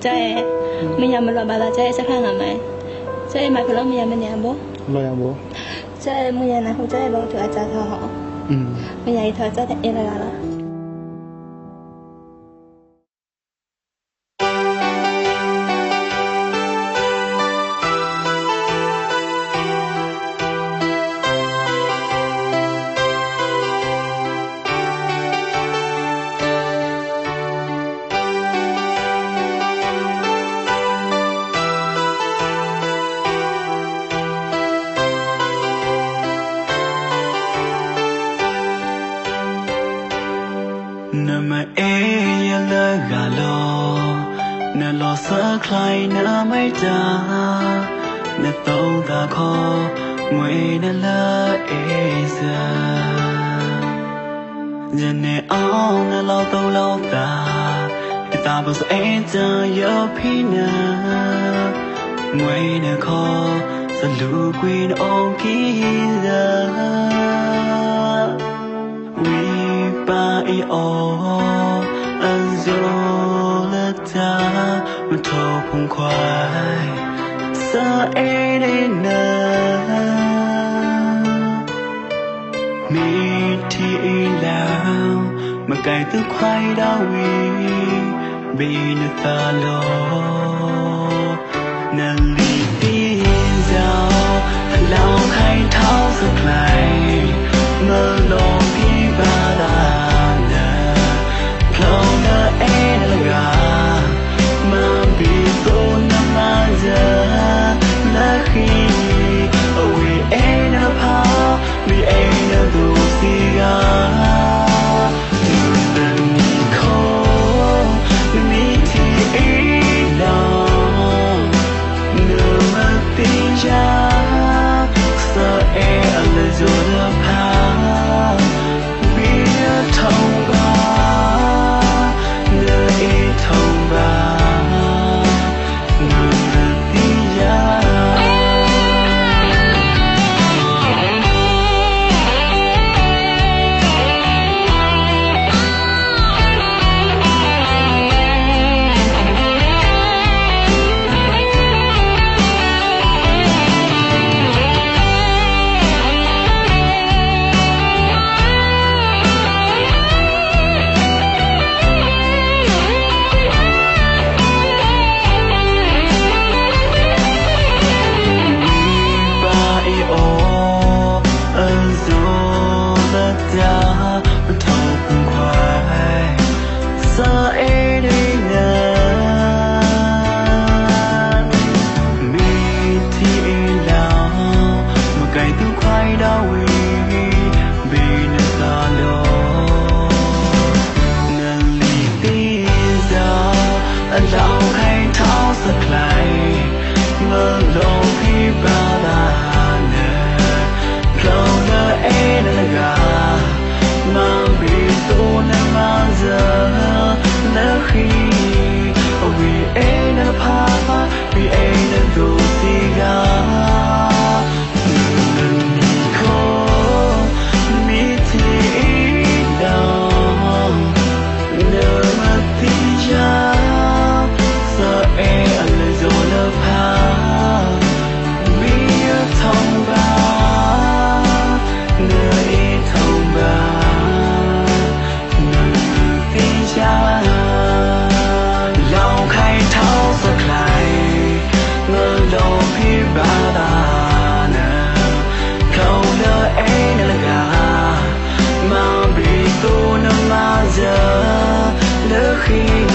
Cai mình mà lo bà là cai sẽ khăn hả mày? Cai mà phải lo mình nhà bố. Lo nhà bố. Cai mình nhà nào không cai bao tuổi cha thọ họ. Mình nhà thời cha thì là. Nama la galo, na lo sa khai na mai da, na tông ta kho, mui na la eza. Jane ao na lo tông lo ta, ta bao eza yo pina, mui na kho, sa lu queen on kiza. Ba anh rồi ta một thâu phong khoai sa e đến na mi thi lao mà cài tư khoai đau vì bị người ta lo năn lì tin giàu lao khai tháo giật lại mơ lòng khi ba đã khi